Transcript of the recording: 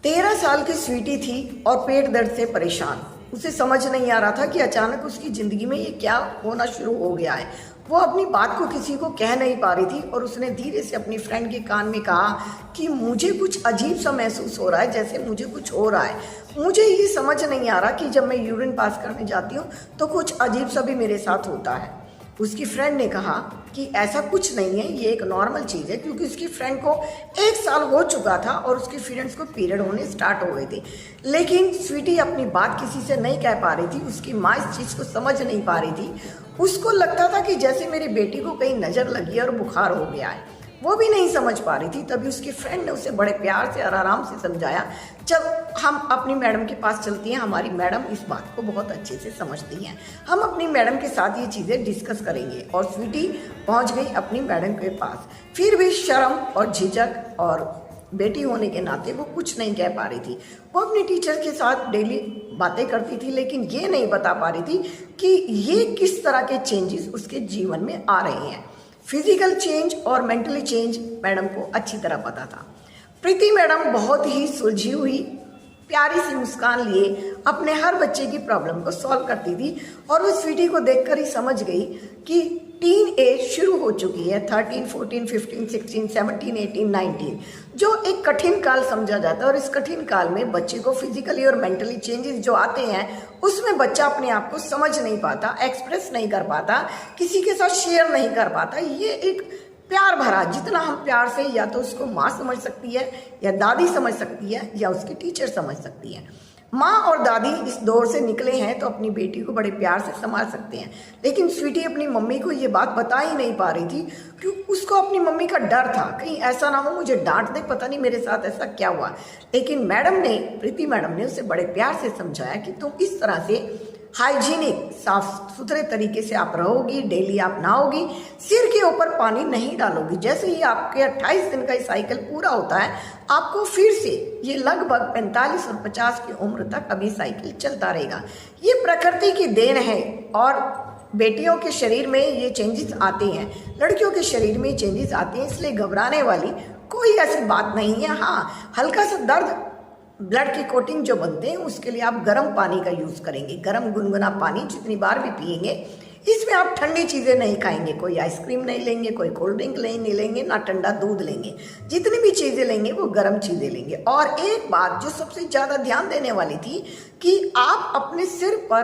13 साल की स्वीटी थी और पेट दर्द से परेशान। उसे समझ नहीं आ रहा था कि अचानक उसकी ज़िंदगी में ये क्या होना शुरू हो गया है। वो अपनी बात को किसी को कह नहीं पा रही थी और उसने धीरे से अपनी फ्रेंड के कान में कहा कि मुझे कुछ अजीब सा महसूस हो रहा है, जैसे मुझे कुछ हो रहा है। मुझे ये समझ नहीं आ रहा कि जब मैं यूरिन पास करने जाती हूँ तो कुछ अजीब सा भी मेरे साथ होता है। उसकी फ्रेंड ने कहा कि ऐसा कुछ नहीं है, ये एक नॉर्मल चीज़ है, क्योंकि उसकी फ्रेंड को 1 साल हो चुका था और उसकी फ्रेंड्स को पीरियड होने स्टार्ट हो गए थे। लेकिन स्वीटी अपनी बात किसी से नहीं कह पा रही थी। उसकी माँ इस चीज़ को समझ नहीं पा रही थी। उसको लगता था कि जैसे मेरी बेटी को कहीं नज़र लगी है और बुखार हो गया है। वो भी नहीं समझ पा रही थी। तभी उसकी फ्रेंड ने उसे बड़े प्यार से और आराम से समझाया, जब हम अपनी मैडम के पास चलती हैं, हमारी मैडम इस बात को बहुत अच्छे से समझती हैं, हम अपनी मैडम के साथ ये चीज़ें डिस्कस करेंगे। और स्वीटी पहुंच गई अपनी मैडम के पास। फिर भी शर्म और झिझक और बेटी होने के नाते वो कुछ नहीं कह पा रही थी। वो अपनी टीचर के साथ डेली बातें करती थी, लेकिन ये नहीं बता पा रही थी कि ये किस तरह के चेंजेस उसके जीवन में आ रहे हैं। फिजिकल चेंज और मेंटली चेंज मैडम को अच्छी तरह पता था। प्रीति मैडम बहुत ही सुलझी हुई प्यारी सी मुस्कान लिए अपने हर बच्चे की प्रॉब्लम को सॉल्व करती थी। और वो स्वीटी को देखकर ही समझ गई कि टीन एज शुरू हो चुकी है। 13, 14, 15, 16, 17, 18, 19 जो एक कठिन काल समझा जाता है। और इस कठिन काल में बच्चे को फिजिकली और मेंटली चेंजेस जो आते हैं, उसमें बच्चा अपने आप को समझ नहीं पाता, एक्सप्रेस नहीं कर पाता, किसी के साथ शेयर नहीं कर पाता। ये एक प्यार भरा, जितना हम प्यार से या तो उसको माँ समझ सकती है, या दादी समझ सकती है, या उसकी टीचर समझ सकती है। माँ और दादी इस दौर से निकले हैं तो अपनी बेटी को बड़े प्यार से संभाल सकते हैं। लेकिन स्वीटी अपनी मम्मी को ये बात बता ही नहीं पा रही थी, क्योंकि उसको अपनी मम्मी का डर था, कहीं ऐसा ना हो मुझे डांट दे, पता नहीं मेरे साथ ऐसा क्या हुआ। लेकिन मैडम ने, प्रीति मैडम ने उसे बड़े प्यार से समझाया कि तुम इस तरह से हाइजीनिक, साफ सुथरे तरीके से आप रहोगी, डेली आप नहाओगी, सिर के ऊपर पानी नहीं डालोगी। जैसे ही आपके 28 दिन का साइकिल पूरा होता है, आपको फिर से ये लगभग 45 और 50 की उम्र तक अभी साइकिल चलता रहेगा। ये प्रकृति की देन है। और बेटियों के शरीर में ये चेंजेस आते हैं, लड़कियों के शरीर में चेंजेस आते हैं, इसलिए घबराने वाली कोई ऐसी बात नहीं है। हाँ, हल्का सा दर्द, ब्लड की कोटिंग जो बनते हैं, उसके लिए आप गर्म पानी का यूज़ करेंगे। गर्म गुनगुना पानी जितनी बार भी पिएंगे। इसमें आप ठंडी चीज़ें नहीं खाएंगे, कोई आइसक्रीम नहीं लेंगे, कोई कोल्ड ड्रिंक नहीं लेंगे, ना ठंडा दूध लेंगे। जितनी भी चीज़ें लेंगे वो गर्म चीज़ें लेंगे। और एक बात जो सबसे ज़्यादा ध्यान देने वाली थी कि आप अपने सिर पर